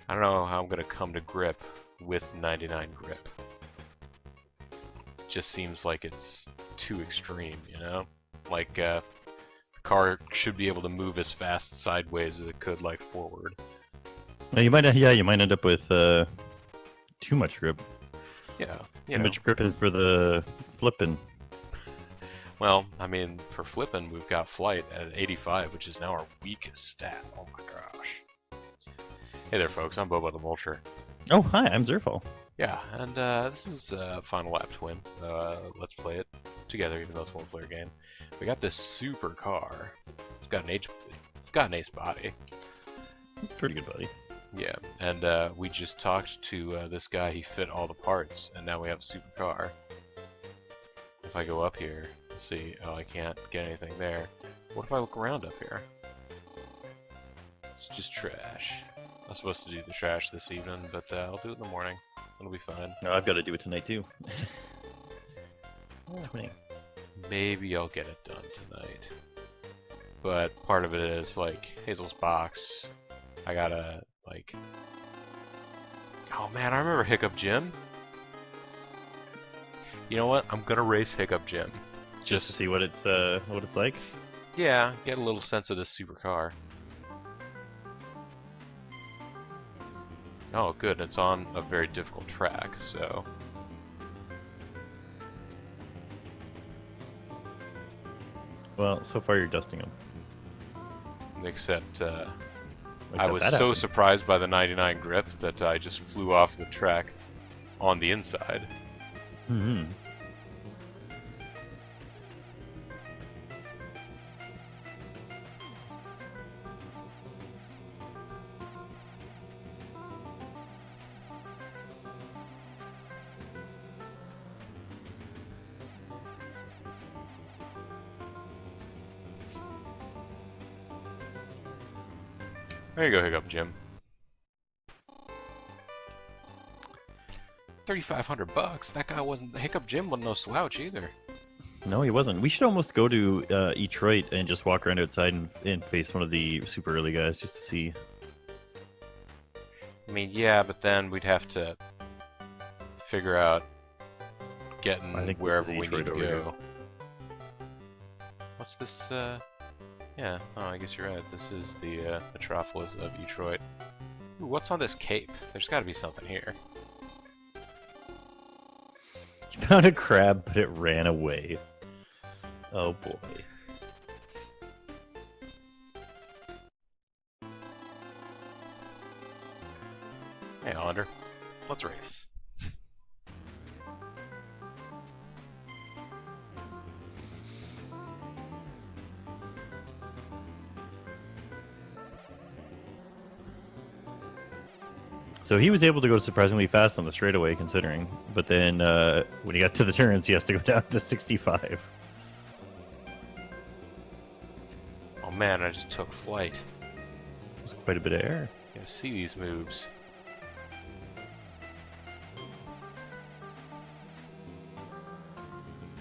I don't know how I'm gonna come to grip with 99 grip. Just seems like it's too extreme, you know? Like, the car should be able to move as fast sideways as it could, like, forward. Now you might, yeah, you might end up with too much grip. Yeah, Too much gripping for the flipping. Well, I mean, for flipping, we've got flight at 85, which is now our weakest stat. Oh my gosh. Hey there, folks. I'm BoboTheVulture. Oh, hi, I'm Zerfo. Yeah, and this is Final Lap Twin. Let's play it together, even though it's a one-player game. We got this super car. It's got an ace body. Pretty good, buddy. Yeah, and we just talked to this guy. He fit all the parts, and now we have a super car. If I go up here, let's see. Oh, I can't get anything there. What if I look around up here? It's just trash. I was supposed to do the trash this evening, but I'll do it in the morning. It'll be fine. No, I've got to do it tonight too. Maybe I'll get it done tonight. But part of it is like Hazel's box. I gotta like. Oh man, I remember Hiccup Jim. You know what? I'm gonna race Hiccup Jim. Just to see what it's like. Yeah, get a little sense of this super car. Oh, good. It's on a very difficult track, so. Well, so far you're dusting them. Except I was so surprised by the 99 grip that I just flew off the track on the inside. Mm-hmm. There you go, Hiccup Jim. 3,500 bucks. That guy wasn't. Hiccup Jim wasn't no slouch either. No, he wasn't. We should almost go to Detroit and just walk around outside and face one of the super early guys just to see. I mean, yeah, but then we'd have to figure out getting wherever we need to go. Here. What's this? Yeah, oh, I guess you're right. This is the metropolis of Detroit. Ooh, what's on this cape? There's got to be something here. You found a crab, but it ran away. Oh boy. Hey, Hollander. Let's race. So he was able to go surprisingly fast on the straightaway, considering. But then when he got to the turns, he has to go down to 65. Oh man, I just took flight. There's quite a bit of air. You gotta see these moves.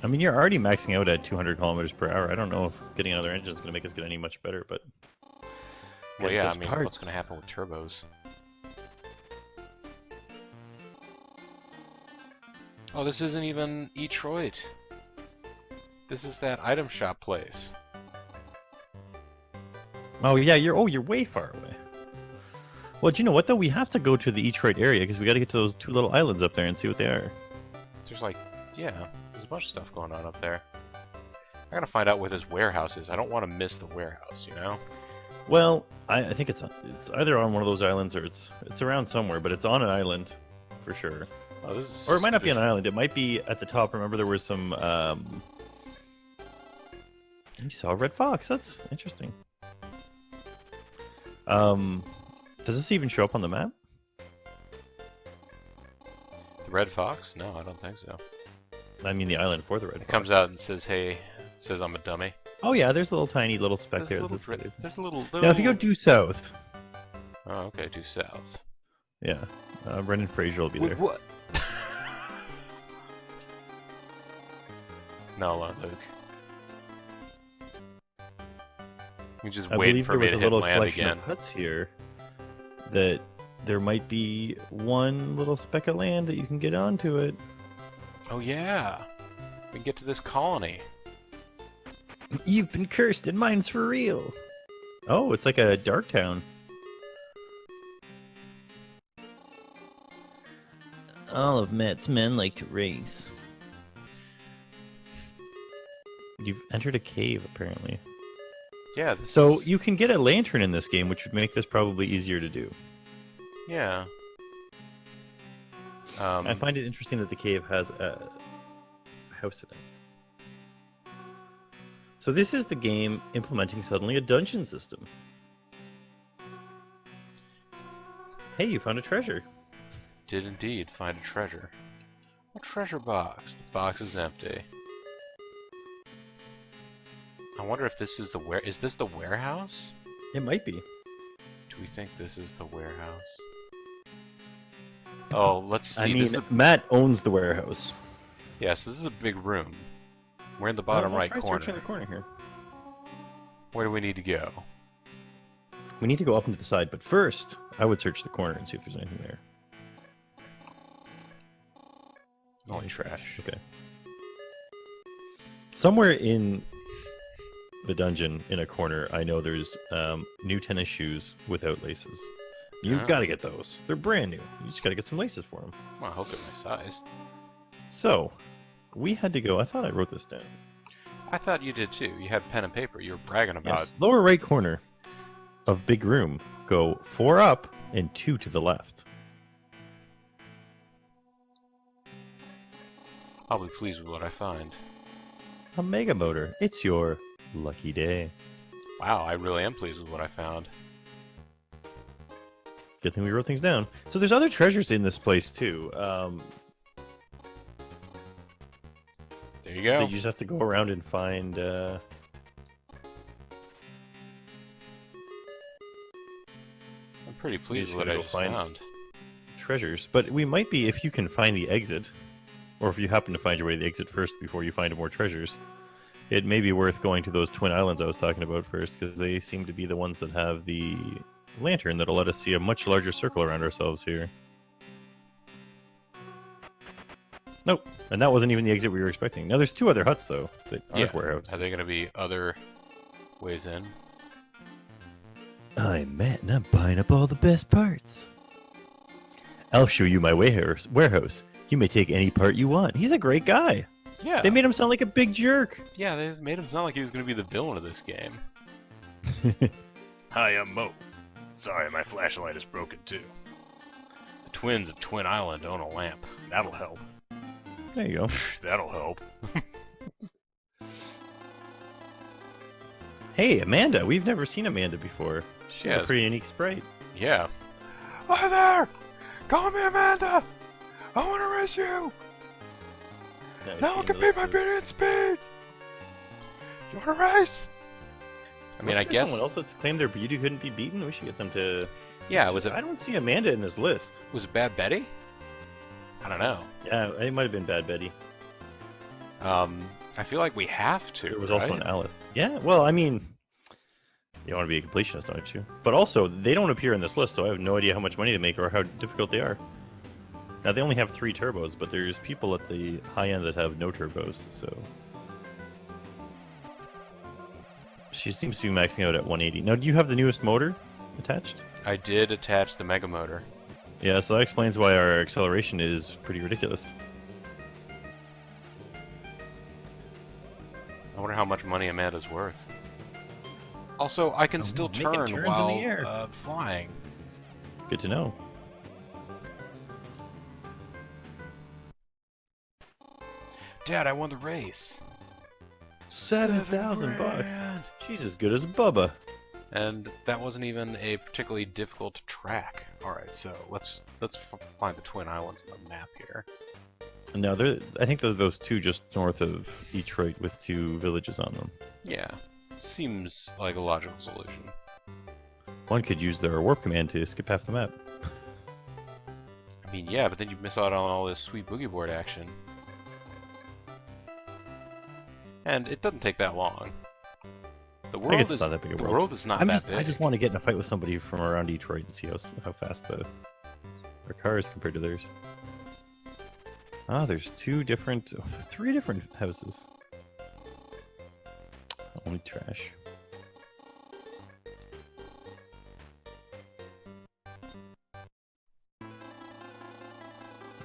I mean, you're already maxing out at 200 kilometers per hour. I don't know if getting another engine is going to make us get any much better, but... Well, yeah, I mean, what's going to happen with turbos? Oh, this isn't even Detroit. This is that item shop place. Oh yeah, you're way far away. Well, do you know what though? We have to go to the Detroit area because we got to get to those two little islands up there and see what they are. There's like, yeah, there's a bunch of stuff going on up there. I gotta find out where this warehouse is. I don't want to miss the warehouse, you know? Well, I think it's either on one of those islands or it's around somewhere, but it's on an island for sure. Oh, this is or it might not be on an island. It might be at the top. Remember, there was some. You saw a red fox. That's interesting. Does this even show up on the map? The red fox? No, I don't think so. I mean, the island for the red fox. It comes out and says, "Hey," says I'm a dummy. Oh yeah, there's a little tiny little speck there. There's a little. Now, if you go due south. Oh, okay, due south. Yeah, Brendan Fraser will be there. What? No, Luke. You just wait for me to hit land again. Huts here that there might be one little speck of land that you can get onto it. Oh yeah, we can get to this colony. You've been cursed and mine's for real. Oh, it's like a dark town. All of Matt's men like to race. You've entered a cave, apparently. Yeah. So you can get a lantern in this game, which would make this probably easier to do. Yeah. I find it interesting that the cave has a house in it. So this is the game implementing suddenly a dungeon system. Hey, you found a treasure. Did indeed find a treasure. A treasure box. The box is empty. I wonder if this is the is this the warehouse? It might be. Do we think this is the warehouse? Oh, let's see. I mean, Matt owns the warehouse. Yes, this is a big room. We're in the bottom right corner. Searching the corner here. Where do we need to go? We need to go up and to the side, but first, I would search the corner and see if there's anything there. Only trash. Okay. Somewhere in the dungeon, in a corner, I know there's new tennis shoes without laces. You've got to get those. They're brand new. You just got to get some laces for them. Well, I hope they're my size. So, we had to go. I thought I wrote this down. I thought you did too. You had pen and paper. You were bragging about. Yes. Lower right corner of big room. Go 4 up and 2 to the left. I'll be pleased with what I find. A mega motor. It's your lucky day. Wow, I really am pleased with what I found. Good thing we wrote things down. So there's other treasures in this place too. There you go. That you just have to go around and find. I'm pretty pleased with what I just found. Treasures, but we might be if you can find the exit, or if you happen to find your way to the exit first before you find more treasures. It may be worth going to those twin islands I was talking about first, because they seem to be the ones that have the lantern that'll let us see a much larger circle around ourselves here. Nope, and that wasn't even the exit we were expecting. Now there's 2 other huts though that aren't warehouses. Are there going to be other ways in? I'm Matt and I'm buying up all the best parts. I'll show you my warehouse. You may take any part you want. He's a great guy. Yeah. They made him sound like a big jerk. Yeah, they made him sound like he was going to be the villain of this game. Hi, I'm Mo. Sorry, my flashlight is broken too. The twins at Twin Island own a lamp. That'll help. There you go. That'll help. Hey, Amanda. We've never seen Amanda before. She's a pretty unique sprite. Yeah. Hi there! Call me Amanda! I want to race you! Now I can beat my beauty speed! You want to race? I mean, I guess someone else that's claimed their beauty couldn't be beaten. We should get them to. Yeah, was it? I don't see Amanda in this list. Was it Bad Betty? I don't know. Yeah, it might have been Bad Betty. I feel like we have to. There was also an Alice. Yeah, well, I mean, you want to be a completionist, don't you? But also, they don't appear in this list, so I have no idea how much money they make or how difficult they are. Now, they only have 3 turbos, but there's people at the high end that have no turbos, so. She seems to be maxing out at 180. Now, do you have the newest motor attached? I did attach the Mega Motor. Yeah, so that explains why our acceleration is pretty ridiculous. I wonder how much money Amanda's worth. Also, I can still turn while flying. Good to know. Dad, I won the race. 7,000 bucks. She's as good as Bubba. And that wasn't even a particularly difficult track. All right, so let's find the Twin Islands on the map here. No, I think those 2 just north of Detroit with 2 villages on them. Yeah, seems like a logical solution. One could use their warp command to skip half the map. I mean, yeah, but then you miss out on all this sweet boogie board action. And it doesn't take that long. The world is not that big a world. The world is not that big. I just want to get in a fight with somebody from around Detroit and see how fast the Our cars compared to theirs. Ah, there's three different houses. Only trash.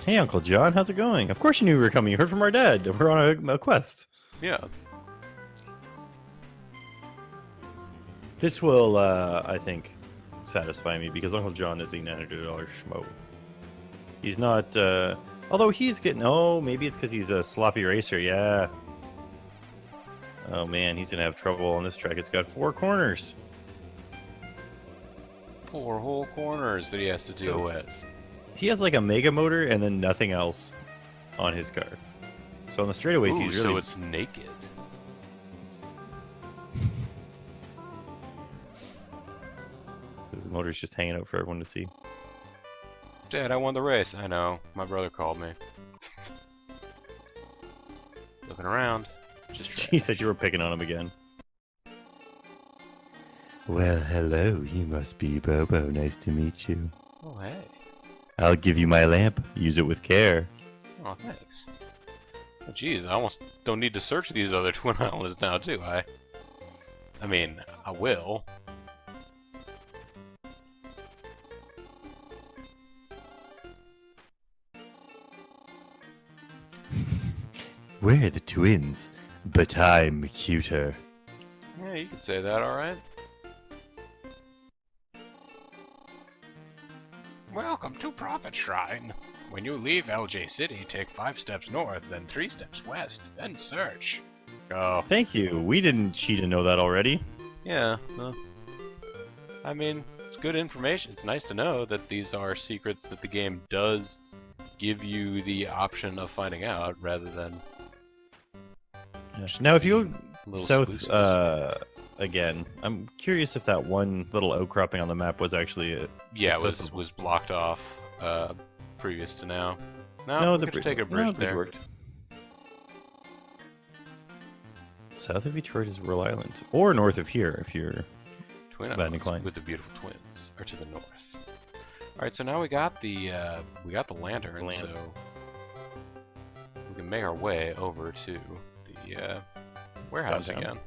Hey, Uncle John, how's it going? Of course you knew we were coming. You heard from our dad. We're on a quest. Yeah. This will, I think, satisfy me because Uncle John is a $900 schmo. He's not, although he's getting, oh, maybe it's because he's a sloppy racer, yeah. Oh man, he's gonna have trouble on this track. It's got 4 corners. 4 whole corners that he has to deal with. He has like a mega motor and then nothing else on his car. So on the straightaways, he's really... so it's naked. His motor's just hanging out for everyone to see. Dad, I won the race. I know. My brother called me. Looking around. He said you were picking on him again. Well, hello. You must be Bobo. Nice to meet you. Oh, hey. I'll give you my lamp. Use it with care. Oh, thanks. Oh, geez, I almost don't need to search these other Twin Islands now, do I? I mean, I will. We're the twins, but I'm cuter. Yeah, you could say that, alright. Welcome to Prophet Shrine. When you leave LJ City, take 5 steps north, then 3 steps west, then search. Oh. Thank you. We didn't cheat and know that already. Yeah, well, I mean, it's good information. It's nice to know that these are secrets that the game does give you the option of finding out, rather than... Now, if you go south exclusives. again, I'm curious if that one little outcropping on the map was actually yeah, it accessible. was blocked off previous to now. No, we could take a bridge there. worked. South of Detroit is Rhode Island, or north of here if you're Twin bad Islands inclined. with the beautiful twins are to the north. All right, so now we got the lantern, Lamp. so we can make our way over to the warehouse Downtown. again.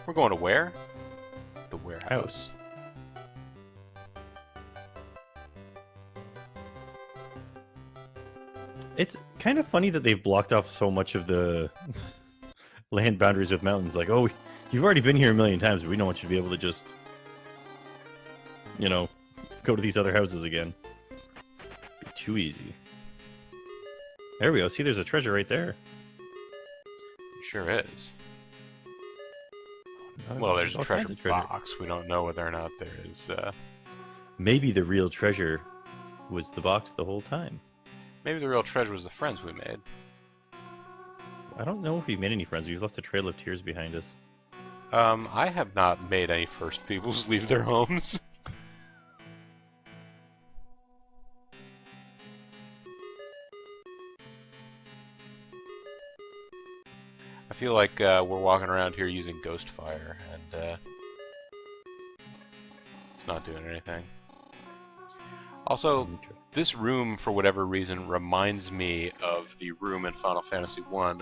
We're going to where? The warehouse. It's kind of funny that they've blocked off so much of the land boundaries with mountains. Like, oh, you've already been here a million times, but we don't want you to be able to just, you know, go to these other houses again. Be too easy. There we go. See, there's a treasure right there. Sure is. Well, there's a all kinds treasure of treasure. box. We don't know whether or not there is. Maybe the real treasure was the box the whole time. Maybe the real treasure was the friends we made. I don't know if we made any friends. We've left a trail of tears behind us. I have not made any first peoples leave their homes. I feel like we're walking around here using ghost fire, and it's not doing anything. Also, this room, for whatever reason, reminds me of the room in Final Fantasy I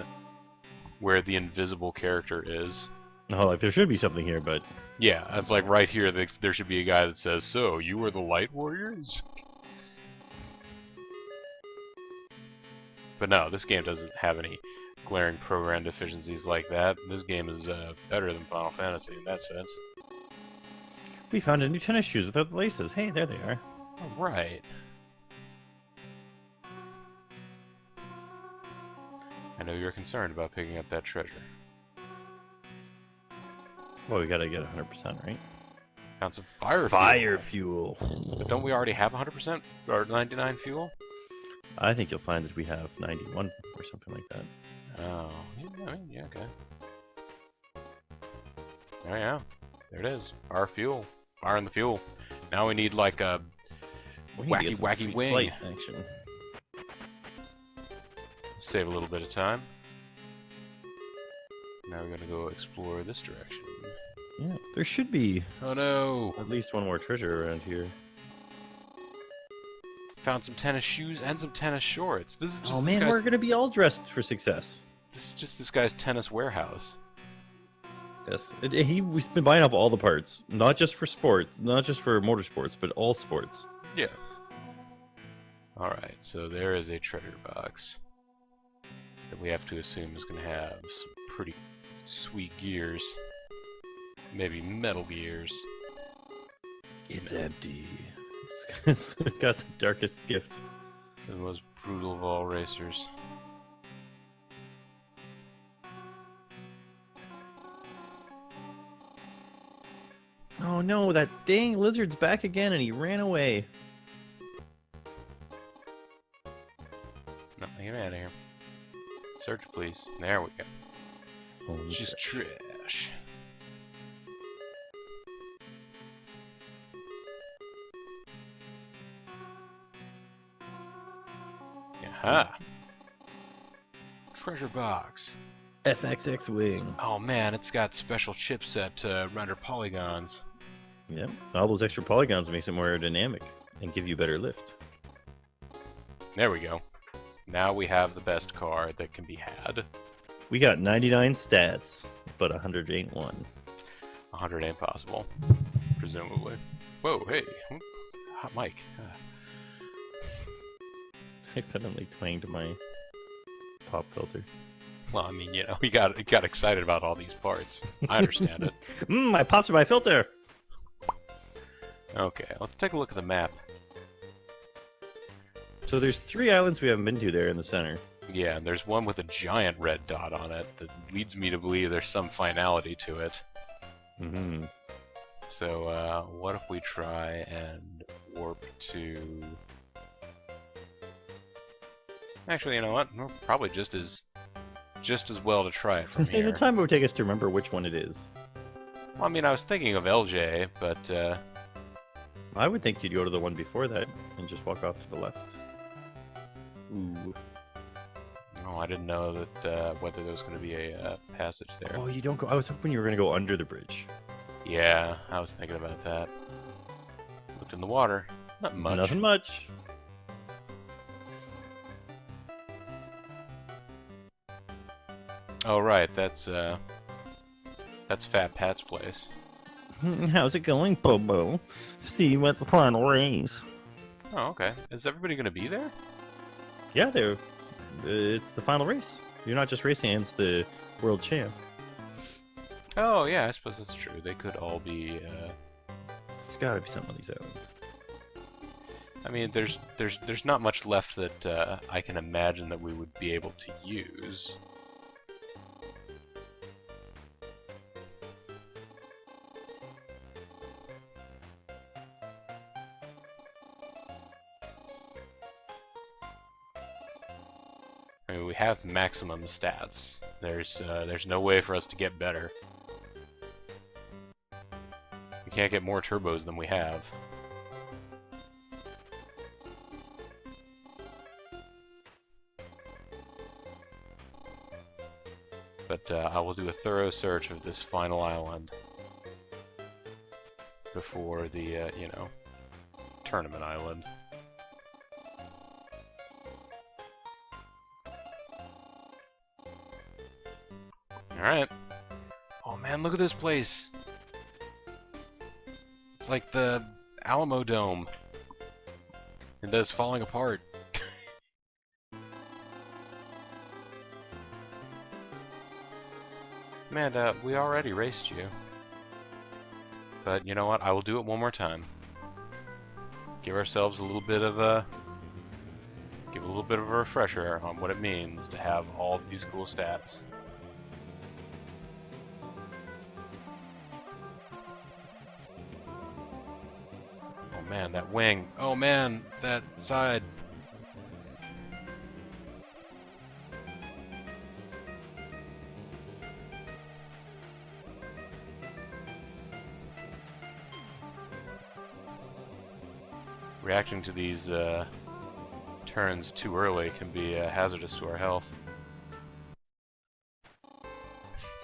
where the invisible character is. Oh, like there should be something here, but... Yeah, it's like right here, there should be a guy that says, "So, you were the Light Warriors?" But no, this game doesn't have any glaring program deficiencies like that. This game is better than Final Fantasy in that sense. We found a new tennis shoes without the laces. Hey, there they are. Alright. I know you're concerned about picking up that treasure. Well, we gotta get 100%, right? Found some fire fuel. But don't we already have 100% or 99 fuel? I think you'll find that we have 91 or something like that. Oh, yeah, I mean, yeah, okay. Oh yeah, there it is. Our fuel. Fire in the fuel. Now we need like a We need to get some wacky sweet wing. flight action. Save a little bit of time. Now we're gonna go explore this direction. Yeah, there should be Oh no! at least one more treasure around here. found some tennis shoes and some tennis shorts. This is just Oh this man, guy's, we're gonna be all dressed for success. this is just this guy's tennis warehouse. Yes, we've been buying up all the parts, not just for sport, not just for motorsports, but all sports. Yeah. Alright, so there is a treasure box that we have to assume is going to have some pretty sweet gears. Maybe metal gears. It's empty. It's got the darkest gift. The most brutal of all racers. Oh no, that dang lizard's back again and he ran away. No, get out of here. Search, please. There we go. Holy Just shit. trash. Aha! Treasure box. FXX wing. Oh man, it's got special chipset to render polygons. Yep. All those extra polygons makes it more aerodynamic and give you better lift. There we go. Now we have the best car that can be had. We got 99 stats, but 100 ain't one. 100 ain't possible, presumably. Whoa, hey, hot mic. I suddenly twanged my pop filter. Well, I mean, you know, we got excited about all these parts. I understand it. I popped my filter! Okay, let's take a look at the map. So there's 3 islands we haven't been to there in the center. Yeah, and there's one with a giant red dot on it that leads me to believe there's some finality to it. Mm-hmm. So, what if we try and warp to... Actually, you know what? We're probably just as well to try it from In here. the time it would take us to remember which one it is. Well, I mean, I was thinking of LJ, but I would think you'd go to the one before that and just walk off to the left. Ooh. oh, I didn't know that whether there was going to be a passage there. Oh, you don't go. I was hoping you were going to go under the bridge. Yeah, I was thinking about that. Looked in the water. Not much. Nothing much. Oh, right. That's Fat Pat's place. How's it going, Bobo? See you at the final race. Oh, okay. Is everybody going to be there? Yeah, it's the final race. You're not just racing against the world champ. Oh, yeah. I suppose that's true. They could all be. There's got to be some on these islands. I mean, there's not much left that I can imagine that we would be able to use. I mean, we have maximum stats. There's no way for us to get better. We can't get more turbos than we have. But I will do a thorough search of this final island before the, you know, tournament island. Alright. Oh man, look at this place! It's like the Alamo Dome. And it's falling apart. Amanda, we already raced you. But you know what? I will do it one more time. Give ourselves a little bit of a... Give a little bit of a refresher on what it means to have all of these cool stats. Oh man, that wing. Oh man, that side. Reacting to these turns too early can be hazardous to our health.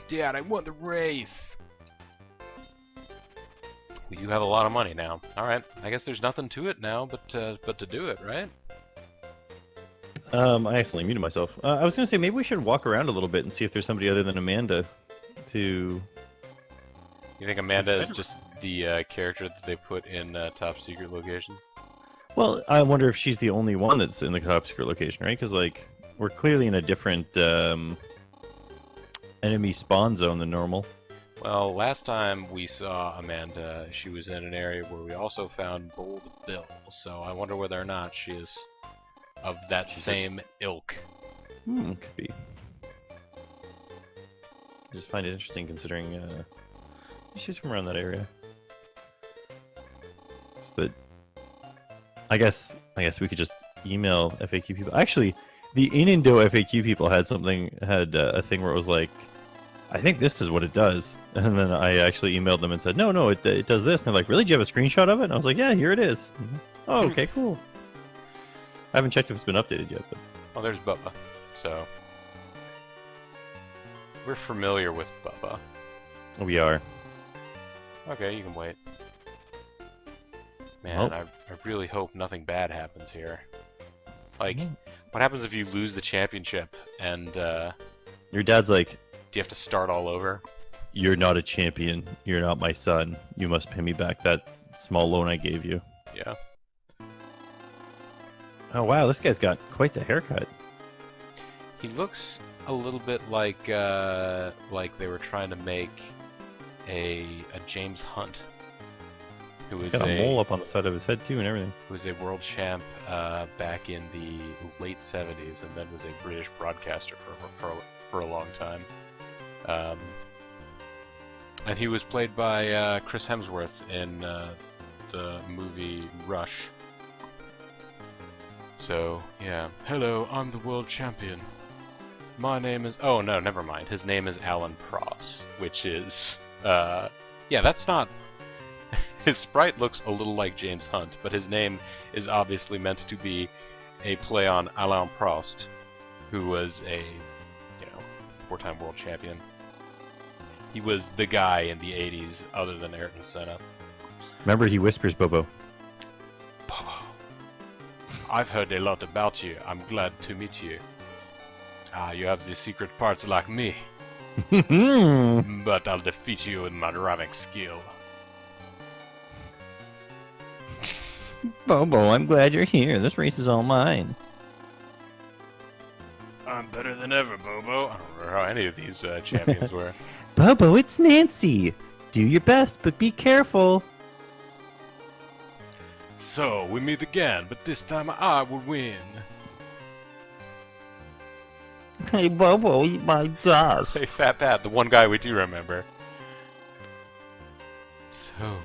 Dad, I won the race! Well, you have a lot of money now. All right, I guess there's nothing to it now, but to do it, right? I accidentally muted myself. I was gonna say maybe we should walk around a little bit and see if there's somebody other than Amanda to. You think Amanda is just the character that they put in top secret locations? Well, I wonder if she's the only one that's in the top secret location, right? Because like we're clearly in a different enemy spawn zone than normal. Well, last time we saw Amanda, she was in an area where we also found Bold Bill, so I wonder whether or not she is of that same ilk. Could be. I just find it interesting considering she's from around that area. So that I guess we could just email FAQ people. Actually, the In-Indo FAQ people had a thing where it was like, I think this is what it does. And then I actually emailed them and said, no, it does this. And they're like, really? Do you have a screenshot of it? And I was like, yeah, here it is. Oh, okay, cool. I haven't checked if it's been updated yet. But... Oh, there's Bubba. So, we're familiar with Bubba. We are. Okay, you can wait. Man, Well. I really hope nothing bad happens here. Like, what happens if you lose the championship and, Your dad's like, do you have to start all over? you're not a champion. You're not my son. You must pay me back that small loan I gave you. Yeah. Oh, wow, this guy's got quite the haircut. He looks a little bit like they were trying to make a James Hunt, who was He's got a mole up on the side of his head, too, and everything. who was a world champ back in the late 70s, and then was a British broadcaster for a long time. And he was played by Chris Hemsworth in the movie Rush. So, yeah. Hello, I'm the world champion. My name is... Oh, no, never mind. His name is Alan Pross, which is... yeah, that's not... His sprite looks a little like James Hunt, but his name is obviously meant to be a play on Alain Prost, who was a, four-time world champion. He was the guy in the 80s, other than Ayrton Senna. Remember, he whispers Bobo. Bobo, I've heard a lot about you. I'm glad to meet you. You have the secret parts like me, but I'll defeat you with my driving skill. Bobo, I'm glad you're here. This race is all mine. I'm better than ever, Bobo. I don't remember how any of these champions were. Bobo, it's Nancy. Do your best, but be careful. So, we meet again, but this time I will win. Hey, Bobo, eat my dust. Hey, Fat Pat, the one guy we do remember. So,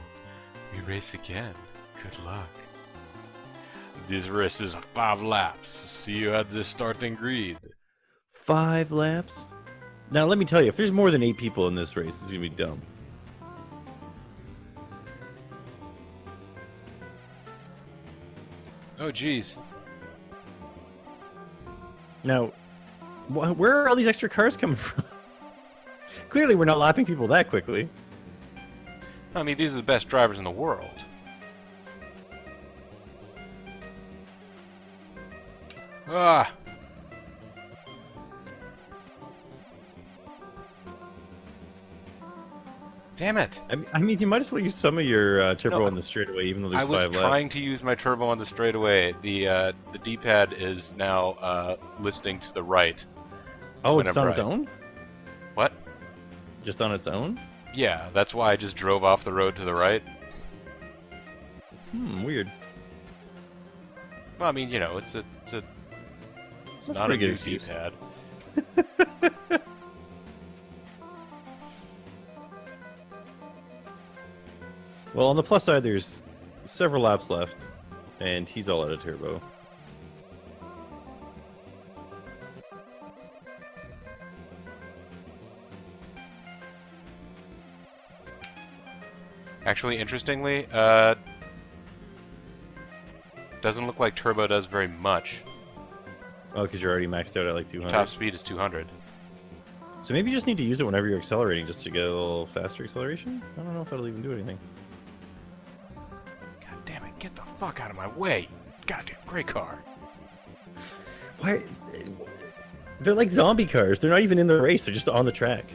we race again. Good luck. This race is 5 laps. See you at the starting grid. 5 laps? Now, let me tell you, if there's more than 8 people in this race, it's going to be dumb. Oh, jeez. Now, where are all these extra cars coming from? Clearly, we're not lapping people that quickly. I mean, these are the best drivers in the world. Ah! Damn it! I mean, you might as well use some of your turbo on the straightaway, even though there's 5 I laps. was trying to use my turbo on the straightaway. The D-pad is now listing to the right. Oh, it's on its own? What? Just on its own? Yeah, that's why I just drove off the road to the right. Weird. Well, I mean, it's not a pretty good new excuse. D-pad. Well, on the plus side, there's several laps left, and he's all out of turbo. Actually, interestingly, doesn't look like turbo does very much. Oh, because you're already maxed out at like 200. Top speed is 200. So maybe you just need to use it whenever you're accelerating, just to get a little faster acceleration? I don't know if that'll even do anything. fuck out of my way. Goddamn great car. Why? They're like zombie cars. They're not even in the race. They're just on the track.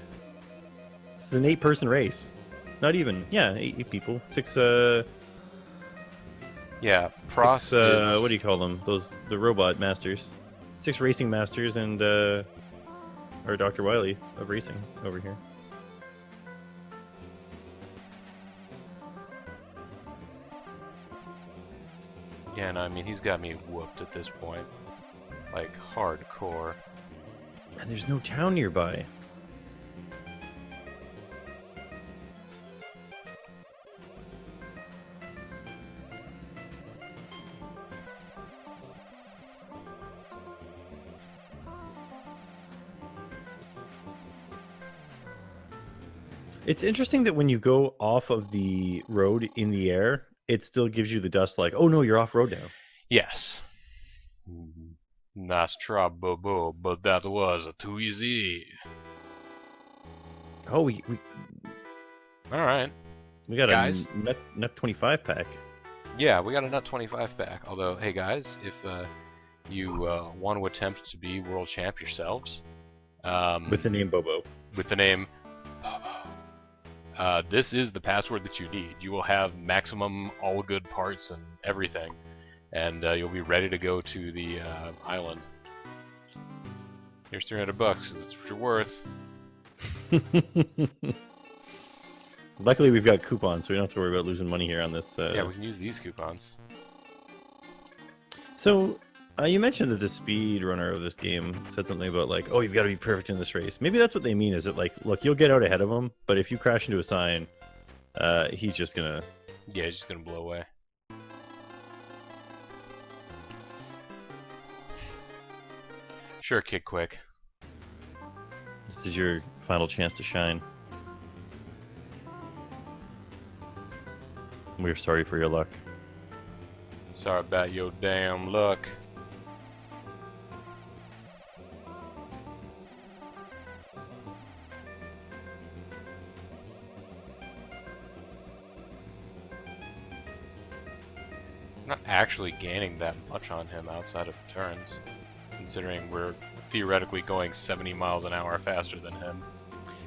This is an 8-person race. Not even. Yeah, eight people. Six. Yeah, Prost is... What do you call them? The robot masters. 6 racing masters and our Dr. Wily of racing over here. Yeah, no, I mean, he's got me whooped at this point. Like, hardcore. And there's no town nearby. It's interesting that when you go off of the road in the air, it still gives you the dust like, oh no, you're off road now. Yes. Nice try, Bobo, but that was too easy. Oh, we Alright. got Guys? a nut 25 pack. Yeah, we got a nut 25 back. Although, hey guys, if you want to attempt to be world champ yourselves, With the name Bobo. with the name Bobo, this is the password that you need. You will have maximum all good parts and everything, and you'll be ready to go to the island. Here's $300 because that's what you're worth. Luckily, we've got coupons, so we don't have to worry about losing money here on this. Yeah, we can use these coupons. So, you mentioned that the speedrunner of this game said something about, like, oh, you've got to be perfect in this race. Maybe that's what they mean, is that, like, look, you'll get out ahead of him, but if you crash into a sign, he's just gonna... Yeah, he's just gonna blow away. Sure, Kid Quick. This is your final chance to shine. We're sorry for your luck. Sorry about your damn luck. I'm not actually gaining that much on him outside of turns, considering we're theoretically going 70 miles an hour faster than him.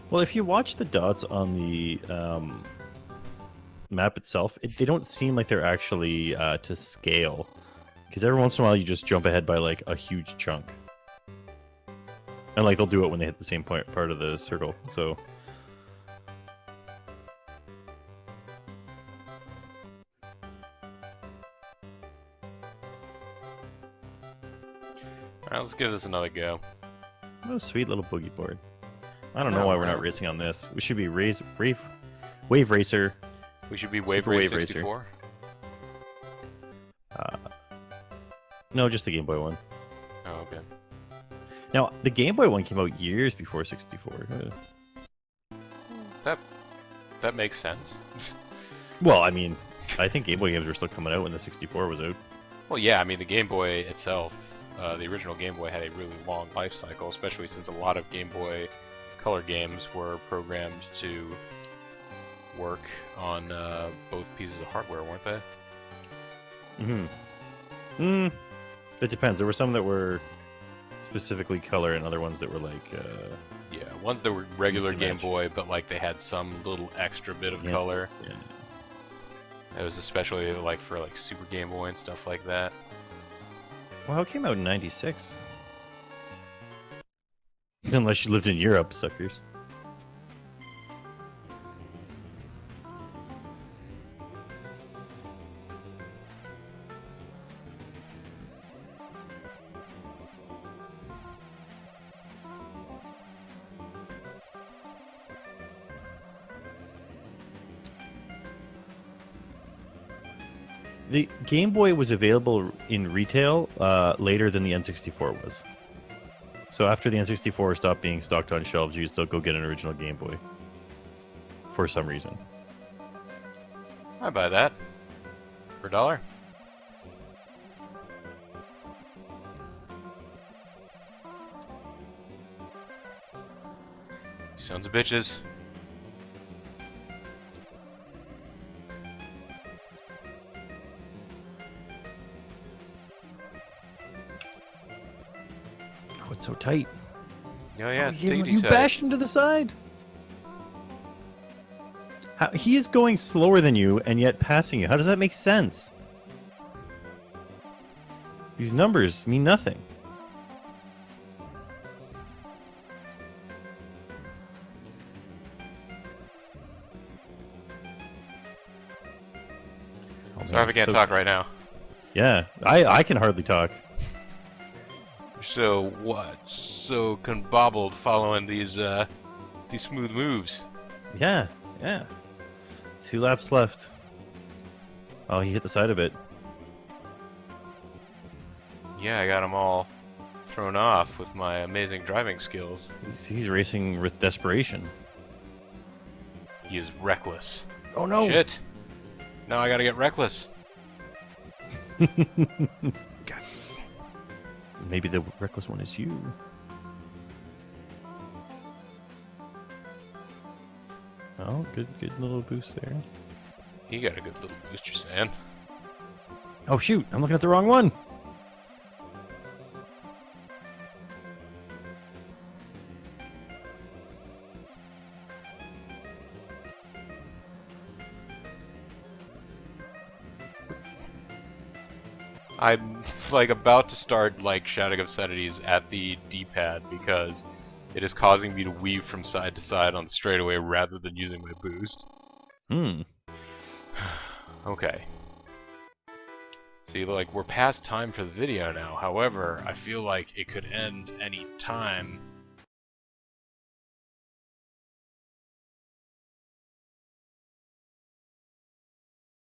Well, if you watch the dots on the map itself, they don't seem like they're actually to scale. Because every once in a while you just jump ahead by like a huge chunk. And like they'll do it when they hit the same part of the circle, so... Alright, let's give this another go. What a sweet little boogie board. I don't Yeah, know why we're not right. racing on this. We should be Wave Racer. We should be Wave Super Race Wave Racer. 64. No, just the Game Boy one. Oh, okay. Now, the Game Boy one came out years before 64. That makes sense. Well, I mean, I think Game Boy games were still coming out when the 64 was out. Well, yeah, I mean, the Game Boy itself, the original Game Boy had a really long life cycle, especially since a lot of Game Boy Color games were programmed to work on both pieces of hardware, weren't they? It depends. There were some that were specifically color and other ones that were like... Yeah, ones that were regular Mix and Game match. Boy, but like they had some little extra bit of color. Yeah. It was especially like for like Super Game Boy and stuff like that. Well, it came out in 96. Unless you lived in Europe, suckers. The Game Boy was available in retail later than the N64 was. So after the N64 stopped being stocked on shelves, you could still go get an original Game Boy. For some reason. I buy that. For $1. Sons of bitches. Oh, it's so tight. Oh yeah, Oh, it's you diggity tight. bashed him to the side. He is going slower than you and yet passing you. How does that make sense? These numbers mean nothing. Oh, Sorry if I can't talk right now. Yeah, I can hardly talk. So what? So conbobbled following these smooth moves. Yeah, yeah. 2 laps left. Oh, he hit the side of it. Yeah, I got them all thrown off with my amazing driving skills. He's racing with desperation. He is reckless. Oh no! Shit! Now I gotta get reckless. God. Maybe the reckless one is you. Oh, good little boost there. You got a good little boost, you're saying. Oh shoot! I'm looking at the wrong one. I'm like about to start like shouting obscenities at the D-pad because it is causing me to weave from side to side on the straightaway rather than using my boost. Hmm. Okay. See, like, we're past time for the video now. However, I feel like it could end any time